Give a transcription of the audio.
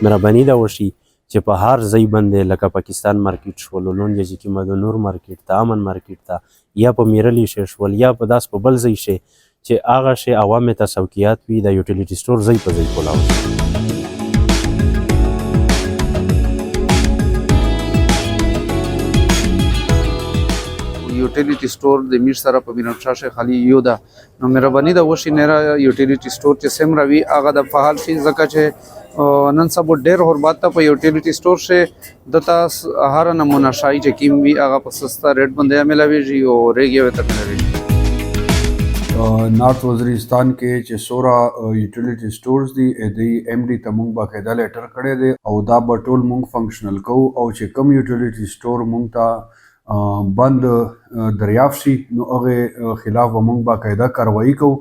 مهرباني دا وشي چې په هر ځای باندې لکه پاکستان مارکیټ شول، لونډیا چې کومه د نور مارکیټ ته، امن مارکیټ ته، یا په میرلی شی شول، یا په داس په بل ځای شي چې هغه شی عوامو ته سوقیات وي، د یوټیلیټي سټور ځای په ځای کولاو شي. یوټیلیټي سټور د میر سره په مینرشاه شي خالي یو ده نو مهرباني دا وشي نه یوټیلیټي سټور چې سم راوي هغه د فعال شي ځکه چې نن سبا ډېر حرمت ته په یوټیلیټي سټور شي دته هر نمونه شای چې کیم وي هغه په سستا ریټ باندې ملاويږي او ریګي وته ملاويږي. نارت وزیرستان کې چې 16 یوټیلیټي سټورز دي د ایم ډي ته مونږ باقاعده لیټر کړی دی او دا به ټول مونږ فنکشنل کوو او چې کوم یوټیلیټي سټور مونږ ته بند دریافت شي نو هغه خلاف به مونږ باقاعده کاروایی کوو.